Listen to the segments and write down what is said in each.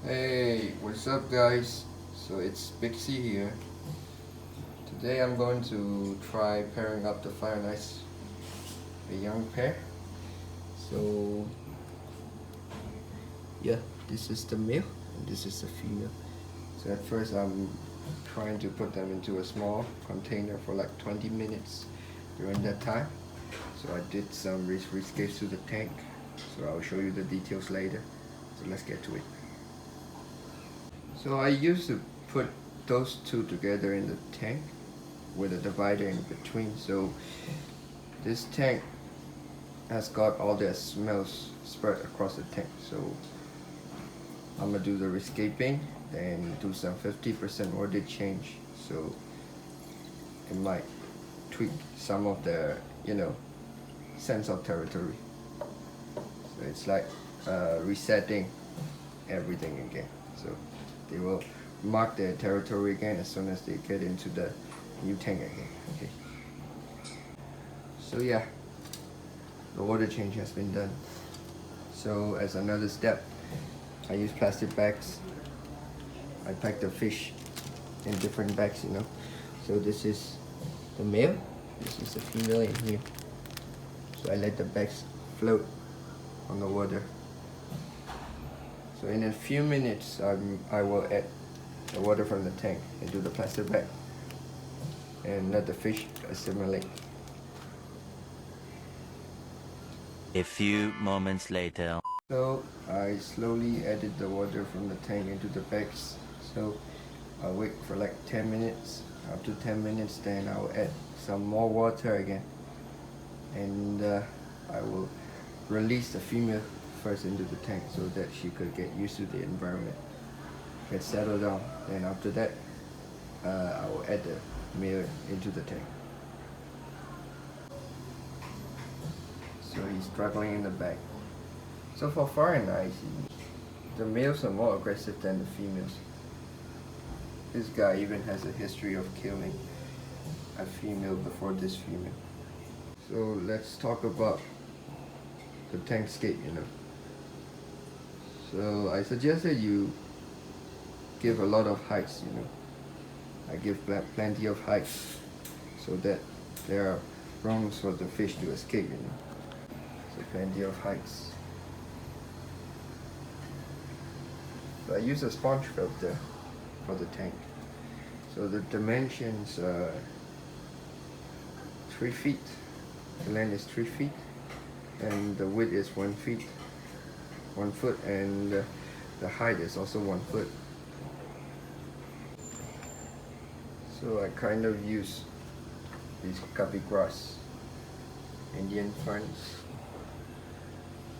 Hey, what's up guys? So it's Piscey here. Today I'm going to try pairing up the fire and ice, a young pair. So yeah, this is the male and this is the female. So at first I'm trying to put them into a small container for like 20 minutes during that time. So I did some rescapes to the tank. So I'll show you the details later. So let's get to it. So I used to put those two together in the tank with a divider in between. So this tank has got all the smells spread across the tank. So I'm gonna do the rescaping, then do some 50% order change. So it might tweak some of the, sense of territory. So it's like resetting everything again. So they will mark their territory again as soon as they get into the new tank again. Okay. So yeah, the water change has been done. So as another step, I use plastic bags. I pack the fish in different bags, So this is the male, this is the female in here. So I let the bags float on the water. So in a few minutes, I will add the water from the tank into the plastic bag and let the fish assimilate. A few moments later. So I slowly added the water from the tank into the bags. So I'll wait for like 10 minutes. After 10 minutes, then I'll add some more water again. And I will release the female first into the tank so that she could get used to the environment, get settled down. Then after that, I will add the male into the tank. So he's struggling in the back. So for foreign eyes, the males are more aggressive than the females. This guy even has a history of killing a female before this female. So let's talk about the tankscape, So I suggest that you give a lot of heights, I give plenty of heights so that there are rooms for the fish to escape, So plenty of heights. So I use a sponge filter for the tank. So the dimensions are 3 feet. The length is 3 feet and the width is 1 foot, and the height is also 1 foot. So I kind of use these guppy grass, Indian ferns,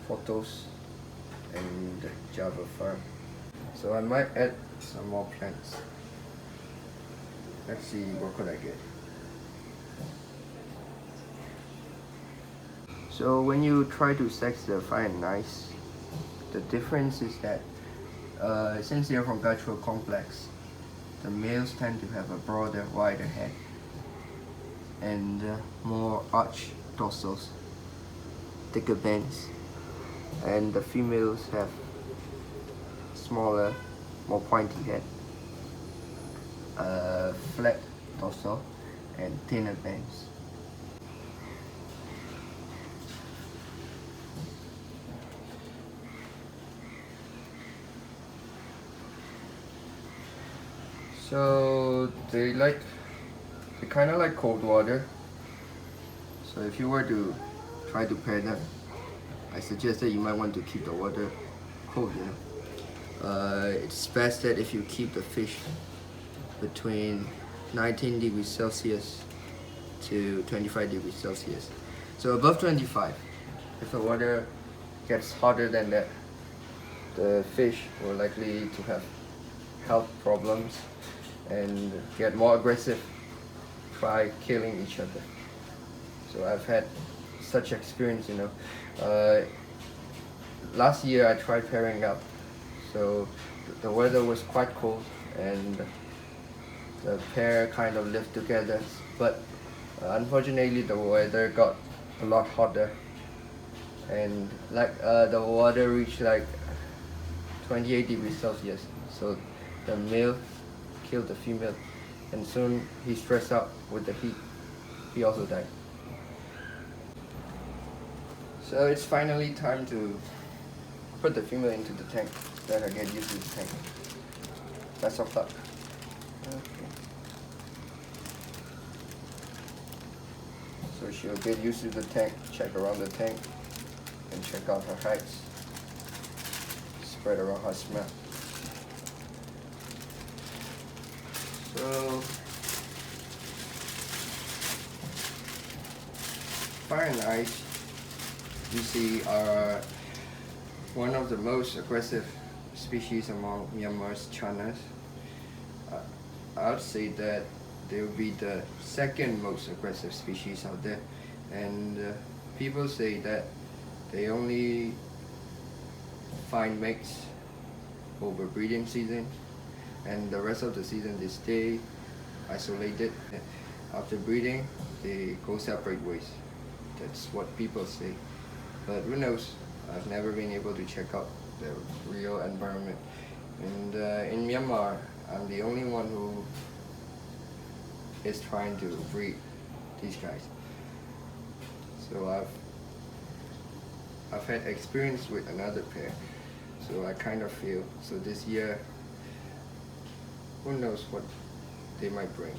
photos, and Java fern. So I might add some more plants. Let's see, what could I get? So when you try to sex the fire and ice, the difference is that since they're from guttural complex, the males tend to have a broader, wider head and more arched dorsals, thicker bands, and the females have smaller, more pointy head, flat dorsal, and thinner bands. So they kind of like cold water. So if you were to try to pair them, I suggest that you might want to keep the water cold, It's best that if you keep the fish between 19 degrees Celsius to 25 degrees Celsius. So above 25, if the water gets hotter than that, the fish will likely to have health problems and get more aggressive, try killing each other. So I've had such experience, Last year I tried pairing up. So the weather was quite cold and the pair kind of lived together, but unfortunately the weather got a lot hotter and the water reached like 28 degrees Celsius. So the male killed the female, and soon he stressed out with the heat. He also died. So it's finally time to put the female into the tank. Let her get used to the tank. Best of luck. Okay. So she'll get used to the tank, check around the tank, and check out her heights. Spread around her smell. So fire and ice, you see, are one of the most aggressive species among Myanmar's Channas. I would say that they will be the second most aggressive species out there, and people say that they only find mates over breeding season, and the rest of the season they stay isolated. After breeding, they go separate ways. That's what people say, but who knows? I've never been able to check out the real environment. And in Myanmar, I'm the only one who is trying to breed these guys. So I've had experience with another pair, so I kind of feel. So this year, who knows what they might bring.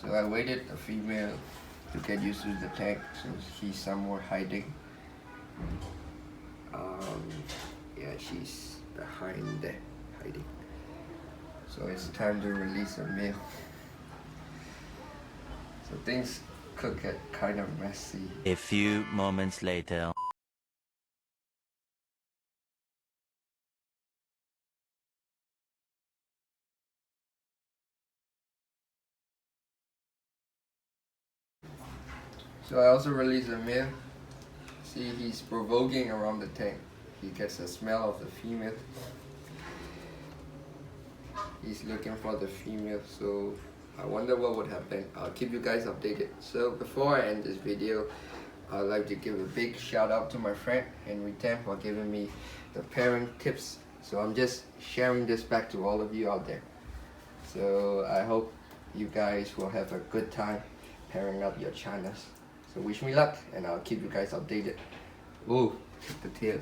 So I waited the female to get used to the tank, so she's somewhere hiding. Yeah, she's behind there, hiding. So it's time to release the male. So things could get kind of messy. A few moments later. So I also released the male. See, he's provoking around the tank. He gets a smell of the female. He's looking for the female, so I wonder what would happen. I'll keep you guys updated. So before I end this video, I'd like to give a big shout out to my friend Henry Tam for giving me the pairing tips. So I'm just sharing this back to all of you out there. So I hope you guys will have a good time pairing up your Channas. So wish me luck, and I'll keep you guys updated. Oh, the tail.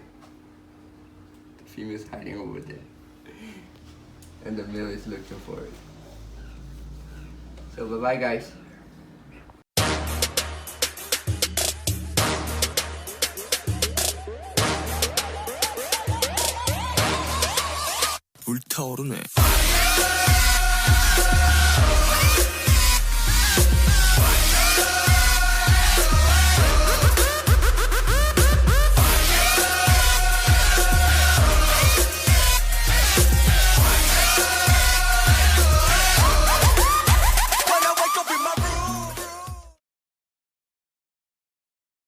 The female's hiding over there. And the male is looking for it. So bye bye guys. 불타오르네.